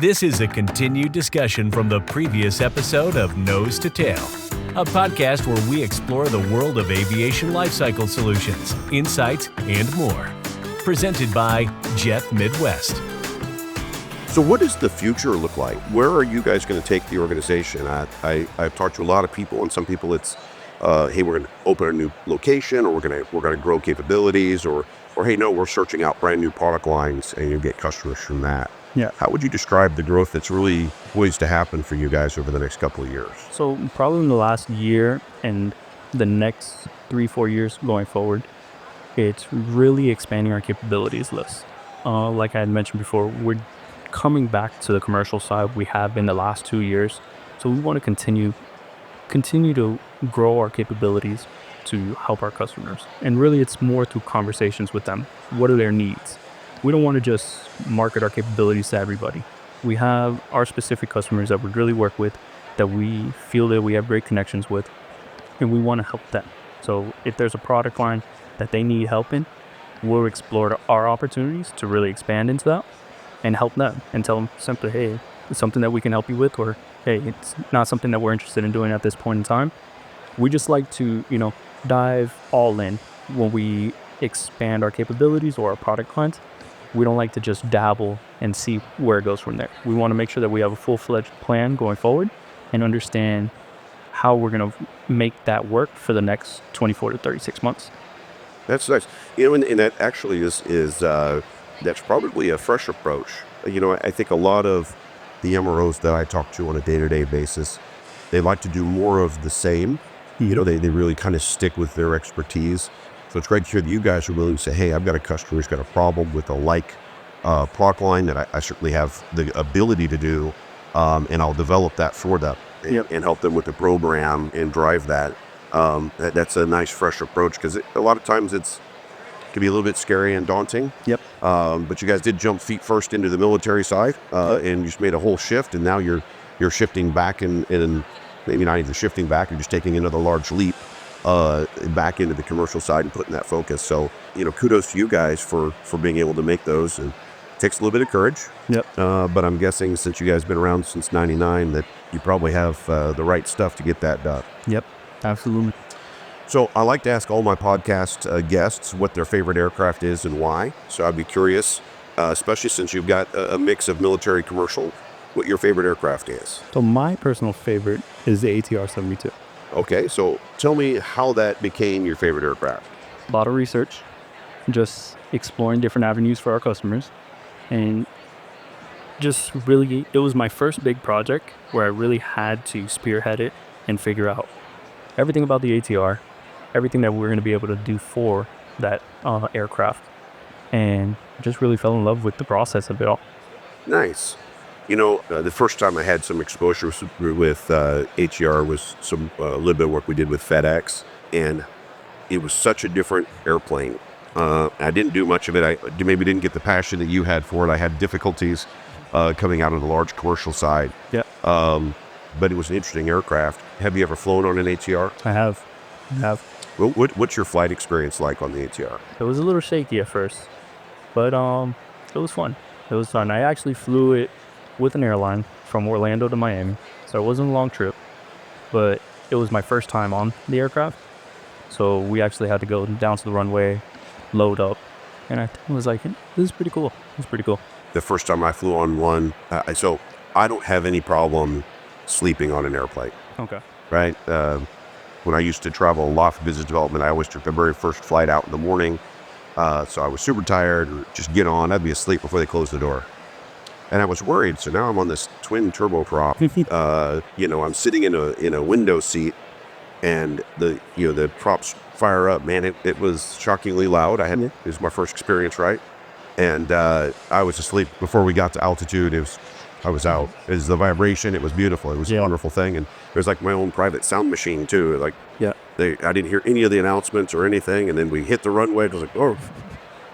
This is a continued discussion from the previous episode of Nose to Tail, a podcast where we explore the world of aviation lifecycle solutions, insights, and more. Presented by Jet Midwest. So what does the future look like? Where are you guys going to take the organization? I've talked to a lot of people, and some people it's, hey, we're going to open a new location, or we're going to grow capabilities, or hey, no, we're searching out brand new product lines, and you get customers from that. Yeah. How would you describe the growth that's really poised to happen for you guys over the next couple of years? So probably in the last year and the next 3-4 years going forward, it's really expanding our capabilities list. Like I had mentioned before, we're coming back to the commercial side we have in the last 2 years. So we want to continue to grow our capabilities to help our customers. And really it's more through conversations with them. What are their needs? We don't want to just market our capabilities to everybody. We have our specific customers that we really work with, that we feel that we have great connections with, and we want to help them. So if there's a product line that they need help in, we'll explore our opportunities to really expand into that and help them and tell them simply, hey, it's something that we can help you with, or hey, it's not something that we're interested in doing at this point in time. We just like to, dive all in when we expand our capabilities or our product lines. We don't like to just dabble and see where it goes from there. We want to make sure that we have a full-fledged plan going forward and understand how we're going to make that work for the next 24 to 36 months. That's nice. And that actually is that's probably a fresh approach. I think a lot of the MROs that I talk to on a day-to-day basis, they like to do more of the same. They really kind of stick with their expertise. So it's great to hear that you guys are willing to say, hey, I've got a customer who's got a problem with a product line that I certainly have the ability to do, and I'll develop that for them and help them with the program and drive that. That's a nice, fresh approach, because a lot of times it can be a little bit scary and daunting. Yep. But you guys did jump feet first into the military side, and you just made a whole shift, and now you're shifting back and maybe not even shifting back, you're just taking another large leap back into the commercial side and putting that focus. So, kudos to you guys for being able to make those. And it takes a little bit of courage. Yep. But I'm guessing since you guys have been around since 99, that you probably have the right stuff to get that done. Yep, absolutely. So I like to ask all my podcast guests what their favorite aircraft is and why. So I'd be curious, especially since you've got a mix of military commercial, what your favorite aircraft is. So my personal favorite is the ATR 72. Okay, so tell me how that became your favorite aircraft. A lot of research, just exploring different avenues for our customers, and just really, it was my first big project where I really had to spearhead it and figure out everything about the ATR, everything that we're going to be able to do for that aircraft, and just really fell in love with the process of it all. Nice. The first time I had some exposure with ATR was a little bit of work we did with FedEx, and it was such a different airplane. I didn't do much of it. I maybe didn't get the passion that you had for it. I had difficulties coming out of the large commercial side. Yeah. But it was an interesting aircraft. Have you ever flown on an ATR? I have. Well, what's your flight experience like on the ATR? It was a little shaky at first, but it was fun. I actually flew it with an airline from Orlando to Miami. So it wasn't a long trip, but it was my first time on the aircraft. So we actually had to go down to the runway, load up, and I was like, this is pretty cool. It's pretty cool. The first time I flew on one, so I don't have any problem sleeping on an airplane. Okay. Right? When I used to travel a lot for business development, I always took the very first flight out in the morning. So I was super tired, just get on, I'd be asleep before they closed the door. And I was worried, so now I'm on this twin turboprop. I'm sitting in a window seat, and the props fire up. Man, it was shockingly loud. It was my first experience, right? And I was asleep before we got to altitude. I was out. It was the vibration. It was beautiful. It was a wonderful thing, and it was like my own private sound machine too. I didn't hear any of the announcements or anything, and then we hit the runway. It was like, oh.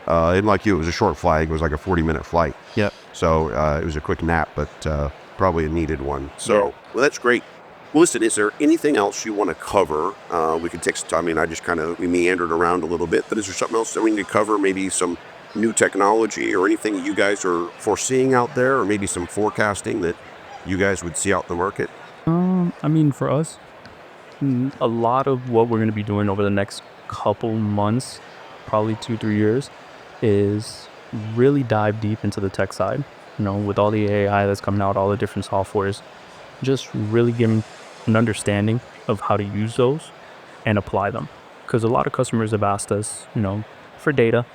And like you, it was a short flight. It was like a 40-minute flight. Yeah. So it was a quick nap, but probably a needed one. So, well, that's great. Well, listen, is there anything else you want to cover? We could take some time. I just we meandered around a little bit, but is there something else that we need to cover? Maybe some new technology or anything you guys are foreseeing out there, or maybe some forecasting that you guys would see out in the market? I mean, for us, a lot of what we're going to be doing over the next couple months, probably 2-3 years, is really dive deep into the tech side. With all the AI that's coming out, all the different softwares, just really getting an understanding of how to use those and apply them. Because a lot of customers have asked us, for data,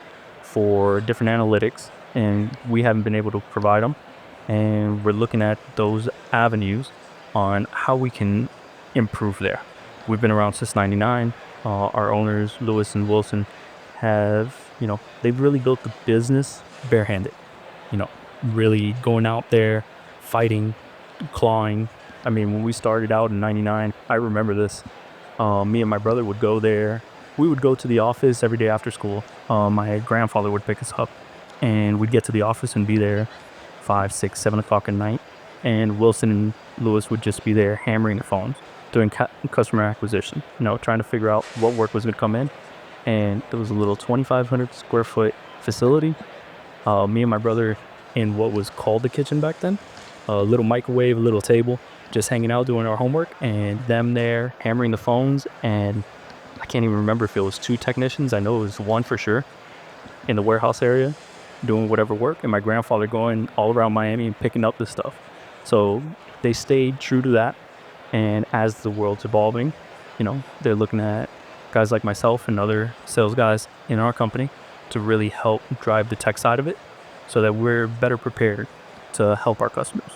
for different analytics, and we haven't been able to provide them. And we're looking at those avenues on how we can improve there. We've been around since '99. Our owners, Lewis and Wilson, have, they've really built the business barehanded. Really going out there, fighting, clawing. I mean, when we started out in '99, I remember this. Me and my brother would go there. We would go to the office every day after school. My grandfather would pick us up, and we'd get to the office and be there 5, 6, 7 o'clock at night. And Wilson and Lewis would just be there hammering the phones, doing customer acquisition, trying to figure out what work was going to come in. And there was a little 2,500 square foot facility. Me and my brother in what was called the kitchen back then, a little microwave, a little table, just hanging out doing our homework, and them there hammering the phones. And I can't even remember if it was 2 technicians. I know it was 1 for sure in the warehouse area doing whatever work, and my grandfather going all around Miami and picking up this stuff. So they stayed true to that. And as the world's evolving, they're looking at guys like myself and other sales guys in our company to really help drive the tech side of it so that we're better prepared to help our customers.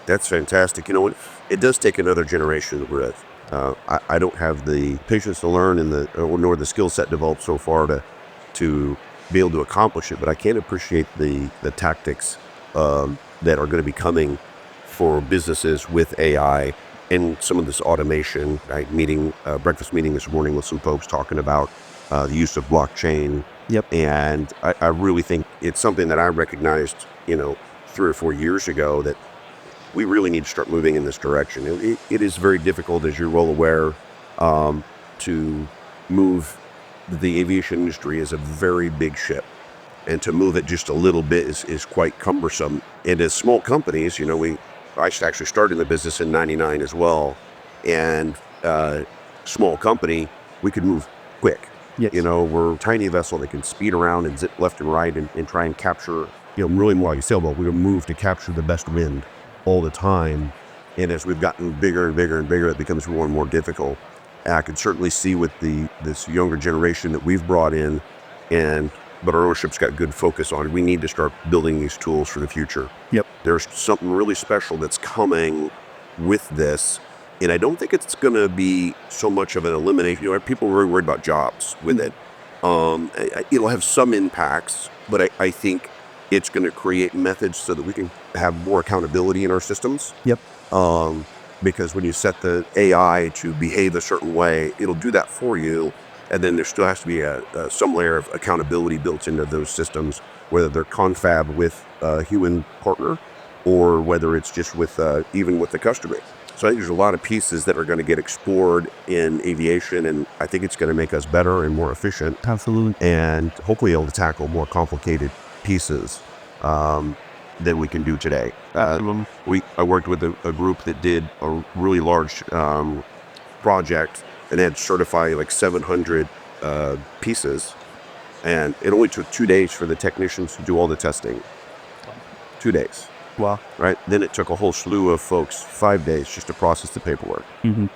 That's fantastic. It does take another generation of growth. I don't have the patience to learn nor the skill set developed so far to be able to accomplish it, but I can appreciate the tactics that are going to be coming for businesses with AI and some of this automation. Breakfast meeting this morning with some folks talking about the use of blockchain. Yep. And I really think it's something that I recognized, 3 or 4 years ago, that we really need to start moving in this direction. It is very difficult, as you're well aware, to move. The aviation industry is a very big ship, and to move it just a little bit is quite cumbersome. And as small companies, I actually started in the business in '99 as well, and small company, we could move quick. Yes. We're a tiny vessel that can speed around and zip left and right and try and capture, really more like a sailboat. We move to capture the best wind all the time. And as we've gotten bigger and bigger and bigger, it becomes more and more difficult. And I can certainly see with this younger generation that we've brought in, but our ownership's got good focus on it. We need to start building these tools for the future. Yep. There's something really special that's coming with this. And I don't think it's going to be so much of an elimination. People are very worried about jobs with it. It'll have some impacts, but I think it's going to create methods so that we can have more accountability in our systems. Yep. Because when you set the AI to behave a certain way, it'll do that for you. And then there still has to be some layer of accountability built into those systems, whether they're confab with a human partner or whether it's just even with the customer. So I think there's a lot of pieces that are going to get explored in aviation, and I think it's going to make us better and more efficient. Absolutely. And hopefully able to tackle more complicated pieces than we can do today. I worked with a group that did a really large project and had certified like 700 pieces, and it only took 2 days for the technicians to do all the testing. 2 days. Wow. Right. Then it took a whole slew of folks 5 days just to process the paperwork. Mm-hmm.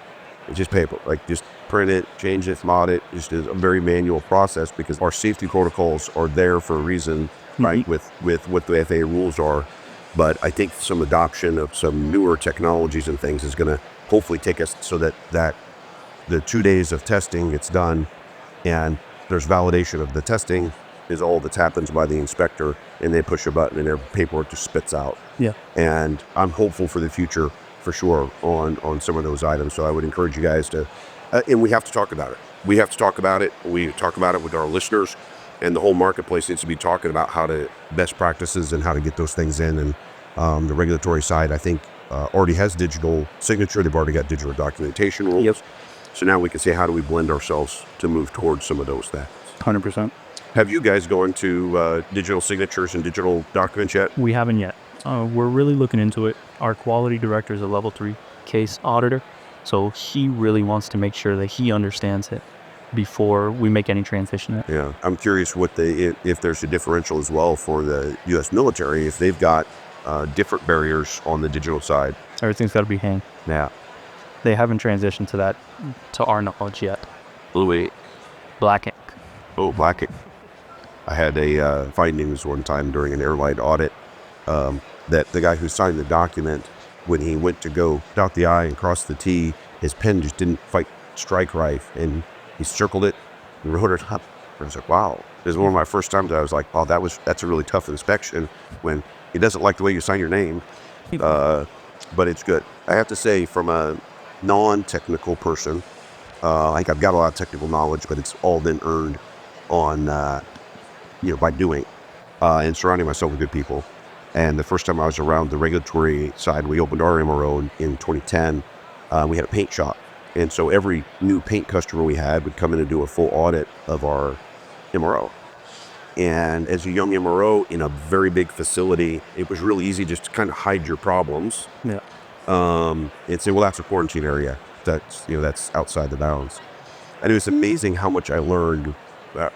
It's just paper, just print it, change it, mod it. Just is a very manual process because our safety protocols are there for a reason, right? With what the FAA rules are. But I think some adoption of some newer technologies and things is going to hopefully take us so that the 2 days of testing gets done, and there's validation of the testing is all that happens by the inspector, and they push a button and their paperwork just spits out. Yeah. And I'm hopeful for the future for sure on some of those items. So I would encourage you guys to, and we have to talk about it. We have to talk about it. We talk about it with our listeners, and the whole marketplace needs to be talking about how to best practices and how to get those things in. And the regulatory side, I think, already has digital signature. They've already got digital documentation rules. Yep. So now we can say, how do we blend ourselves to move towards some of those things? 100%. Have you guys gone to digital signatures and digital documents yet? We haven't yet. We're really looking into it. Our quality director is a level 3 case auditor, so he really wants to make sure that he understands it before we make any transition. Yeah, I'm curious if there's a differential as well for the U.S. military, if they've got different barriers on the digital side. Everything's got to be hand. Yeah. They haven't transitioned to that, to our knowledge yet. Blue ink. Black ink. Oh, black ink. I had a findings one time during an airline audit that the guy who signed the document, when he went to go dot the I and cross the T, his pen just didn't strike right, and he circled it and wrote it up. I was like, wow. This is one of my first times I was like, oh, that's a really tough inspection when he doesn't like the way you sign your name. But it's good. I have to say, from a non-technical person, I think I've got a lot of technical knowledge, but it's all been earned on, by doing and surrounding myself with good people. And the first time I was around the regulatory side, we opened our MRO in 2010. We had a paint shop. And so every new paint customer we had would come in and do a full audit of our MRO. And as a young MRO in a very big facility, it was really easy just to kind of hide your problems. Yeah. And say, well, that's a quarantine area. That's outside the bounds. And it was amazing how much I learned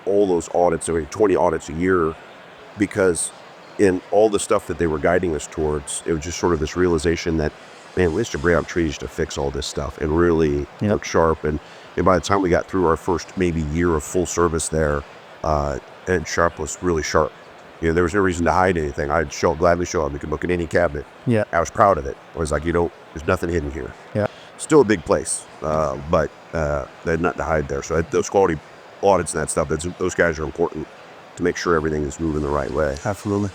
all those audits, 20 audits a year, because in all the stuff that they were guiding us towards, it was just sort of this realization that, man, we have to bring out trees to fix all this stuff and really look sharp. And by the time we got through our first maybe year of full service there, Ed Sharp was really sharp. There was no reason to hide anything. I'd gladly show him. You could look at any cabinet. Yeah. I was proud of it. I was like, there's nothing hidden here. Yeah. Still a big place, but they had nothing to hide there. So those quality audits and that stuff, those guys are important to make sure everything is moving the right way. Absolutely.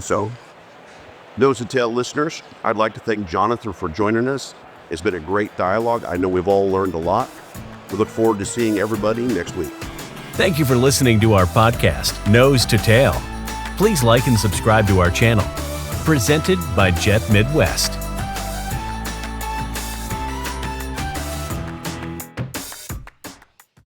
So, Nose to Tail listeners, I'd like to thank Jonathan for joining us. It's been a great dialogue. I know we've all learned a lot. We look forward to seeing everybody next week. Thank you for listening to our podcast, Nose to Tail. Please like and subscribe to our channel. Presented by Jet Midwest.